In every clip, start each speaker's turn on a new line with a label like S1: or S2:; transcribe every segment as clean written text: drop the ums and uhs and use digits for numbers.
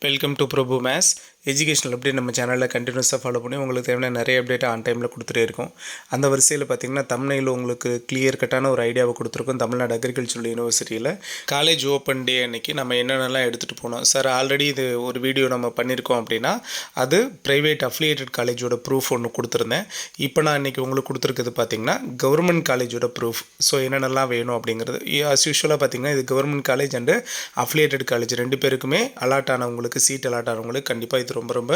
S1: Welcome to Prabhu maths educational update நம்ம சேனலில் கண்டினியூஸாக ஃபாலோ பண்ணி உங்களுக்கு தேவையான நிறைய அப்டேட் ஆன் டைமில் கொடுத்துட்டே இருக்கும். அந்த வரிசையில் பார்த்திங்கன்னா தமிழில் உங்களுக்கு கிளியர் கட்டான ஒரு ஐடியாவை கொடுத்துருக்கோம். தமிழ்நாடு அக்ரிகல்ச்சரல் யூனிவர்சிட்டியில் காலேஜ் ஓப்பன் டே அன்றைக்கி நம்ம என்னென்னலாம் எடுத்துகிட்டு போனோம். சார் ஆல்ரெடி இது ஒரு வீடியோ நம்ம பண்ணியிருக்கோம் அப்படின்னா அது ப்ரைவேட் அஃபிலியேட்டட் காலேஜோட ப்ரூஃப் ஒன்று கொடுத்துருந்தேன். இப்போ நான் இன்றைக்கி உங்களுக்கு கொடுத்துருக்குது பார்த்திங்கன்னா கவர்மெண்ட் காலேஜோட ப்ரூஃப். ஸோ என்னென்னலாம் வேணும் அப்படிங்கிறது அஸ் யூஷுவலாக பார்த்திங்கன்னா இது government college and affiliated college ரெண்டு பேருக்குமே அலாட் ஆனவங்களுக்கு சீட் அலாட் ஆனவங்களுக்கு கண்டிப்பாக இது ரொம்ப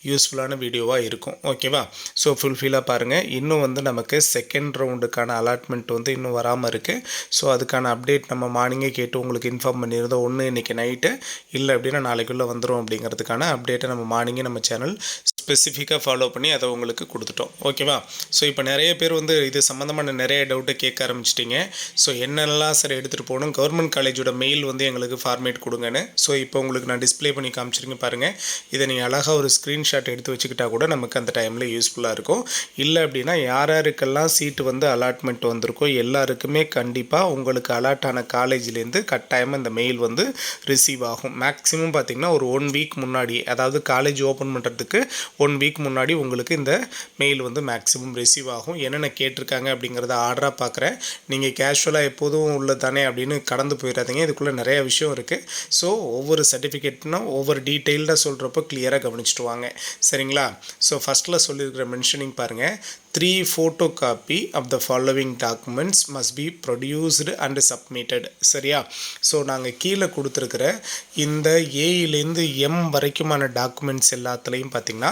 S1: யூஸ்ஃபுல்லான வீடியோவாக இருக்கும். ஓகேவா? ஸோ ஃபுல்ஃபில்லாக பாருங்கள். இன்னும் நமக்கு செகண்ட் ரவுண்டுக்கான அலாட்மெண்ட் இன்னும் வராமல் இருக்குது. ஸோ அதுக்கான அப்டேட் நம்ம மார்னிங்கே கேட்டு உங்களுக்கு இன்ஃபார்ம் பண்ணியிருந்தோம். ஒன்று இன்றைக்கி நைட்டு இல்லை அப்படின்னா நாளைக்குள்ளே வந்துடும் அப்படிங்கிறதுக்கான அப்டேட்டை நம்ம மார்னிங்கே நம்ம சேனல் ஸ்பெசிஃபிக்காக ஃபாலோ பண்ணி அதை உங்களுக்கு கொடுத்துட்டோம். ஓகேவா? ஸோ இப்போ நிறைய பேர் இது சம்மந்தமான நிறைய டவுட்டை கேட்க ஆரம்பிச்சிட்டிங்க. ஸோ என்னெல்லாம் சார் எடுத்துகிட்டு போகணும், கவர்மெண்ட் காலேஜோட மெயில் எங்களுக்கு ஃபார்மேட் கொடுங்கன்னு. ஸோ இப்போ உங்களுக்கு நான் டிஸ்பிளே பண்ணி காமிச்சிருங்க பாருங்கள். இதை நீங்கள் அழகாக ஒரு ஸ்க்ரீன்ஷாட் எடுத்து வச்சுக்கிட்டா கூட நமக்கு அந்த டைமில் யூஸ்ஃபுல்லாக இருக்கும். இல்லை அப்படின்னா யாருக்கெல்லாம் சீட்டு அலாட்மெண்ட் வந்திருக்கோ எல்லாருக்குமே கண்டிப்பாக உங்களுக்கு அலாட் ஆன காலேஜ்லேருந்து கட்டாயமாக இந்த மெயில் ரிசீவ் ஆகும். மேக்ஸிமம் பார்த்திங்கன்னா ஒரு 1 வீக் முன்னாடி, அதாவது காலேஜ் ஓப்பன் பண்ணுறதுக்கு 1 வீக் முன்னாடி உங்களுக்கு இந்த மெயில் மேக்ஸிமம் ரிசீவ் ஆகும். என்னென்ன கேட்டிருக்காங்க அப்படிங்கிறத ஆர்டராக பார்க்குறேன். நீங்கள் கேஷுவலாக எப்போதும் உள்ள தானே அப்படின்னு கடந்து போயிடாதீங்க. இதுக்குள்ளே நிறைய விஷயம் இருக்குது. ஸோ ஒவ்வொரு சர்டிஃபிகேட்னா ஒவ்வொரு டீட்டெயில்டாக சொல்கிறப்போ கிளியராக கவனிச்சுட்டு வாங்க. சரிங்களா? ஸோ ஃபஸ்ட்டில் சொல்லியிருக்கிற மென்ஷனிங் பாருங்கள். 3 photocopy of the following documents must be produced and submitted. சரியா? ஸோ நாங்கள் கீழே கொடுத்துருக்கிற இந்த ஏயிலேருந்து எம் வரைக்குமான டாக்குமெண்ட்ஸ் எல்லாத்துலேயும் பார்த்திங்கன்னா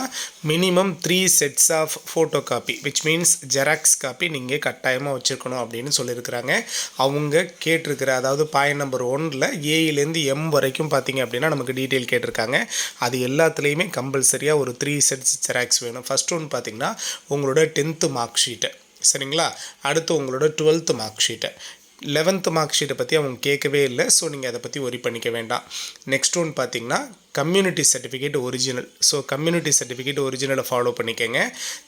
S1: minimum 3 sets of photocopy which means xerox copy நீங்கள் கட்டாயமாக வச்சுருக்கணும் அப்படின்னு சொல்லியிருக்கிறாங்க. அவங்க கேட்டிருக்கிற, அதாவது பாயிண்ட் நம்பர் 1ல் ஏயிலேருந்து எம் வரைக்கும் பார்த்திங்க அப்படின்னா நமக்கு டீட்டெயில் கேட்டிருக்காங்க. அது எல்லாத்துலேயுமே கம்பல்சரியாக ஒரு 3 sets ஜெராக்ஸ் வேணும். ஃபஸ்ட் ஒன்று பார்த்திங்கன்னா உங்களோட 10th மார்க் ஷீட்டை. சரிங்களா? அடுத்து உங்களோட 12th மார்க் ஷீட்டை. 11th மார்க் ஷீட்டை பற்றி அவங்க கேட்கவே இல்லை. ஸோ நீங்கள் அதை பற்றி ஒரி பண்ணிக்க வேண்டாம். நெக்ஸ்ட் ஒன்று பார்த்தீங்கன்னா community certificate original. So community certificate ஒரிஜினலை ஃபாலோ பண்ணிக்கங்க.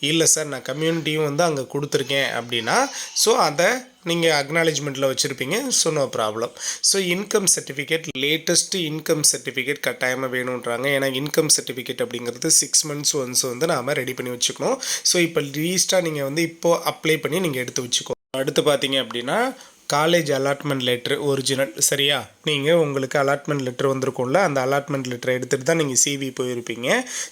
S1: இல்லை சார் நான் கம்யூனிட்டியும் அங்கே கொடுத்துருக்கேன் அப்படின்னா ஸோ அதை நீங்கள் அக்னாலேஜ்மெண்ட்டில் வச்சுருப்பீங்க. So no problem. So income certificate, latest income certificate கட்டாயமாக வேணுன்றாங்க. ஏன்னா இன்கம் சர்டிஃபிகேட் அப்படிங்கிறது 6 months ஒன்ஸ் நாம் ரெடி பண்ணி வச்சுக்கணும். ஸோ இப்போ ரீஸ்ட்டாக நீங்கள் இப்போது அப்ளை பண்ணி நீங்கள் எடுத்து வச்சுக்கோ. அடுத்து பார்த்தீங்க அப்படின்னா காலேஜ் அலாட்மெண்ட் லெட்ரு ஒரிஜினல். சரியா? நீங்கள் உங்களுக்கு அலாட்மெண்ட் லெட்ரு வந்திருக்கும்ல, அந்த அலாட்மெண்ட் லெட்டரை எடுத்துகிட்டு தான் நீங்கள் சிவி போயிருப்பீங்க.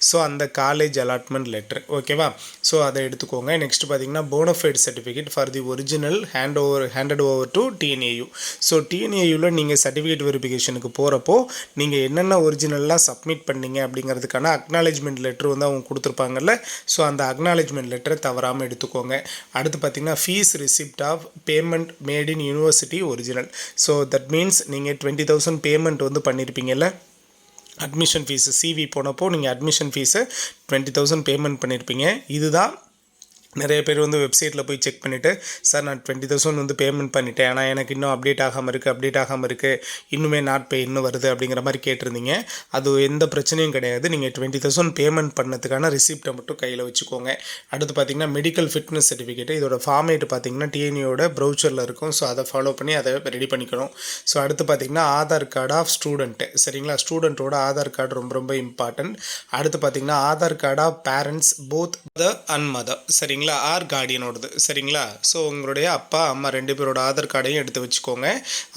S1: ஸோ அந்த காலேஜ் அலாட்மெண்ட் லெட்ரு. ஓகேவா? ஸோ அதை எடுத்துக்கோங்க. நெக்ஸ்ட் பார்த்தீங்கன்னா bonafide certificate for the original handed over to TNAU. So TNAUவில் நீங்கள் சர்டிஃபிகேட் வெரிஃபிகேஷனுக்கு போகிறப்போ நீங்கள் என்னென்ன ஒரிஜினல்லாம் சப்மிட் பண்ணீங்க அப்படிங்கிறதுக்கான அக்னாலேஜ்மெண்ட் லெட்ரு அவங்க கொடுத்துருப்பாங்கல்ல. ஸோ அந்த அக்னாலேஜ்மெண்ட் லெட்டரை தவறாமல் எடுத்துக்கோங்க. அடுத்து பார்த்தீங்கன்னா fees receipt of payment made in university original. So that means நீங்கள் 20,000 பேமெண்ட் பண்ணியிருப்பீங்கல்ல, அட்மிஷன் ஃபீஸு சிவி போனப்போ நீங்கள் அட்மிஷன் ஃபீஸை 20,000 பேமெண்ட் பண்ணியிருப்பீங்க. இதுதான் நிறைய பேர் வெப்சைட்டில் போய் செக் பண்ணிவிட்டு சார் நான் 20,000 பேமெண்ட் பண்ணிட்டேன், ஆனால் எனக்கு இன்னும் அப்டேட் ஆகாமல் இருக்குது, இன்னுமே நாட் பே இன்னும் வருது அப்படிங்கிற மாதிரி கேட்டிருந்தீங்க. அது எந்த பிரச்சனையும் கிடையாது. நீங்கள் 20,000 பேமெண்ட் பண்ணதுக்கான ரிசிப்டை மட்டும் கையில் வச்சுக்கோங்க. அடுத்து பார்த்தீங்கன்னா மெடிக்கல் ஃபிட்னஸ் சர்டிஃபிகேட். இதோட ஃபார்மேட் பார்த்தீங்கன்னா TNAUவோட ப்ரௌச்சரில் இருக்கும். ஸோ அதை ஃபாலோ பண்ணி அதை ரெடி பண்ணிக்கணும். ஸோ அடுத்து பார்த்தீங்கன்னா ஆதார் கார்டு ஆஃப் ஸ்டூடெண்ட்டு. சரிங்களா? ஸ்டூடெண்ட்டோட ஆதார் கார்டு ரொம்ப இம்பார்ட்டன்ட். அடுத்து பார்த்தீங்கன்னா Aadhaar card of parents both mother and mother. சரிங்களா? ஆர் கார்டியனோடது. சரிங்களா? ஸோ உங்களுடைய அப்பா அம்மா 2 பேரோட ஆதார் கார்டையும் எடுத்து வச்சுக்கோங்க.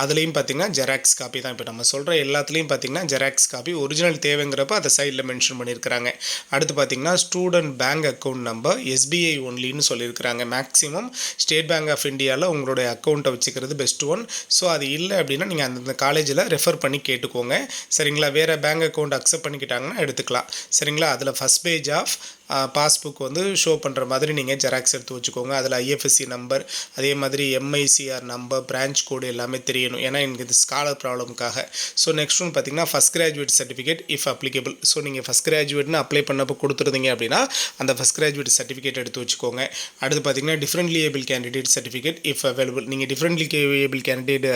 S1: அதுலேயும் பார்த்தீங்கன்னா ஜெராக்ஸ் காப்பி தான். இப்போ நம்ம சொல்கிற எல்லாத்துலேயும் பார்த்தீங்கன்னா ஜெராக்ஸ் காப்பி. ஒரிஜினல் தேவைங்கிறப்ப அதை சைடில் மென்ஷன் பண்ணியிருக்கிறாங்க. அடுத்து பார்த்தீங்கன்னா student bank account number SBI ஒன்லின்னு சொல்லியிருக்கிறாங்க. மேக்ஸிமம் ஸ்டேட் பேங்க் ஆஃப் இந்தியாவில் உங்களுடைய அக்கௌண்ட்டை வச்சுக்கிறது பெஸ்ட் ஒன். ஸோ அது இல்லை அப்படின்னா நீங்கள் அந்த காலேஜில் ரெஃபர் பண்ணி கேட்டுக்கோங்க. சரிங்களா? வேறு பேங்க் அக்கௌண்ட் அக்செப்ட் பண்ணிக்கிட்டாங்கன்னா எடுத்துக்கலாம். சரிங்களா? அதில் first page of passbook show பண்ணுற மாதிரி நீங்கள் ஜெராக்ஸ் எடுத்து வச்சுக்கோங்க. அதில் IFSC நம்பர், அதே மாதிரி MICR நம்பர், பிரான்ச் கோடு எல்லாமே தெரியணும். ஏன்னா எனக்கு இது ஸ்காலர் ப்ராப்ளமுக்காக. ஸோ நெக்ஸ்ட் ஒன்று பார்த்தீங்கன்னா first graduate certificate if applicable. So நீங்கள் ஃபஸ்ட் கிராஜுவேட்னு அப்ளை பண்ணப்போ கொடுத்துருந்தீங்க அப்படின்னா அந்த ஃபஸ்ட் கிராஜுவேட் சர்டிஃபிகேட் எடுத்து வச்சுக்கோங்க. அடுத்து பார்த்தீங்கன்னா differently able candidate certificate if available. நீங்கள் டிஃப்ரெண்ட்லி ஏபிள் கேண்டிடேட்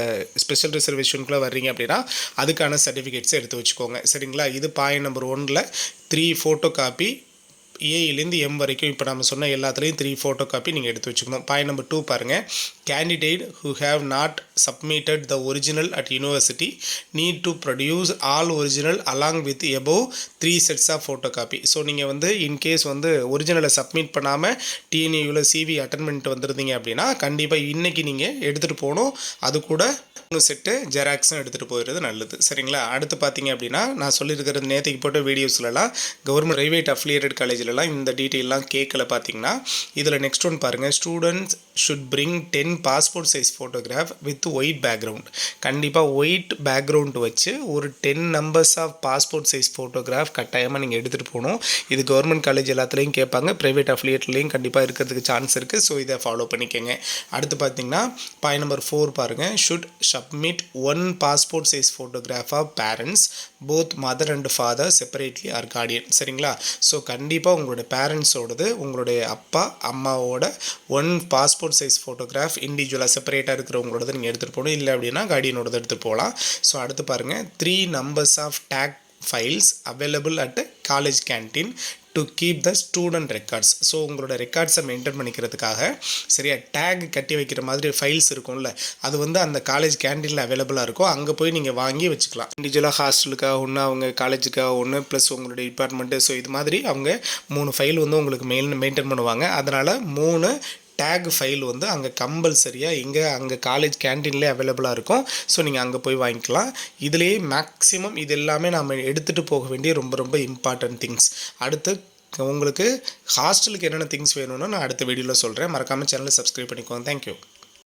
S1: ஸ்பெஷல் ரிசர்வேஷனுக்குள்ளே வர்றீங்க அப்படின்னா அதுக்கான சர்டிஃபிகேட்ஸை எடுத்து வச்சுக்கோங்க. சரிங்களா? இது பாயிண்ட் நம்பர் 1ல் 3 photocopy ஏலேருந்து எம் வரைக்கும் இப்போ நம்ம சொன்ன எல்லாத்துலேயும் 3 ஃபோட்டோ காப்பி நீங்கள் எடுத்து வச்சுக்கணும். பாயிண்ட் நம்பர் 2 பாருங்கள். Candidate who have not submitted the original at university need to produce all original along with above 3 sets of photocopy. So நீங்கள் வந்து இன்கேஸ் வந்து ஒரிஜினலை சப்மிட் பண்ணாமல் டிஎன்ஏயூவில் சிவி அட்டன் பண்ணிட்டு வந்துருந்தீங்க அப்படின்னா கண்டிப்பாக இன்றைக்கி நீங்கள் எடுத்துகிட்டு போகணும். அது கூட 3 செட்டு ஜெராக்ஸும் எடுத்துகிட்டு போயிடுறது நல்லது. சரிங்களா? அடுத்து பார்த்தீங்க அப்படின்னா நான் சொல்லியிருக்கிறது நேற்றுக்கு போட்ட வீடியோஸ்லலாம் கவர்மெண்ட் ப்ரைவேட் அஃபிலியேட்டட் காலேஜ்லலாம் இந்த டீட்டெயிலாம் கேட்கல. பார்த்தீங்கன்னா இதில் நெக்ஸ்ட் ஒன் பாருங்கள். Students should bring 10 passport size photograph with white background. கண்டிப்பாக ஒயிட் பேக்ரவுண்ட் வச்சு ஒரு 10 numbers of passport size photograph கட்டாயமாக நீங்கள் எடுத்துகிட்டு போகணும். இது கவர்மெண்ட் காலேஜ் எல்லாத்துலேயும் கேட்பாங்க, ப்ரைவேட் அஃபிலியேட்லேயும் கண்டிப்பாக இருக்கிறதுக்கு சான்ஸ் இருக்குது. ஸோ இதை ஃபாலோ பண்ணிக்கோங்க. அடுத்து பார்த்தீங்கன்னா பாயிண்ட் நம்பர் 4 பாருங்கள். Should submit 1 passport size photograph of parents both mother and father separately or guardian. சரிங்களா? ஸோ கண்டிப்பாக உங்களுடைய பேரண்ட்ஸோடது, உங்களுடைய அப்பா அம்மாவோட 1 பாஸ்போர்ட் சைஸ் ஃபோட்டோகிராஃப் இண்டிவிஜுவலாக செப்பரேட்டாக இருக்கிறவங்களோட நீங்கள் எடுத்துகிட்டு போகணும். இல்லை அப்படின்னா கார்டியனோட எடுத்துகிட்டு போகலாம். ஸோ அடுத்து பாருங்கள். 3 numbers of tag files available at college canteen to keep the student records. So உங்களோட ரெக்கார்ட்ஸை மெயின்டைன் பண்ணிக்கிறதுக்காக சரியா டேக் கட்டி வைக்கிற மாதிரி ஃபைல்ஸ் இருக்கும்ல, அது வந்து அந்த காலேஜ் கேன்டீனில் அவைலபிளாக இருக்கும். அங்கே போய் நீங்கள் வாங்கி வச்சுக்கலாம். இண்டிவிஜுவலாக ஹாஸ்டலுக்காக ஒன்று, அவங்க காலேஜுக்காக ஒன்று, ப்ளஸ் உங்களுடைய டிபார்ட்மெண்ட்டு. ஸோ இது மாதிரி அவங்க 3 ஃபைல் வந்து உங்களுக்கு மெயின்டைன் பண்ணுவாங்க. அதனால் 3 டேக் ஃபைல் வந்து அங்கே கம்பல்சரியாக அங்கே காலேஜ் கேன்டீன்லேயே அவைலபிளாக இருக்கும். ஸோ நீங்கள் அங்கே போய் வாங்கிக்கலாம். இதுலேயே மேக்ஸிமம் இது எல்லாமே நம்ம எடுத்துகிட்டு போக வேண்டிய ரொம்ப ரொம்ப இம்பார்ட்டன்ட் திங்ஸ். அடுத்து உங்களுக்கு ஹாஸ்டலுக்கு என்னென்ன திங்ஸ் வேணும்னு நான் அடுத்த வீடியோவில் சொல்கிறேன். மறக்காமல் சேனலை சப்ஸ்கிரைப் பண்ணிக்கோங்க. தேங்க்யூ.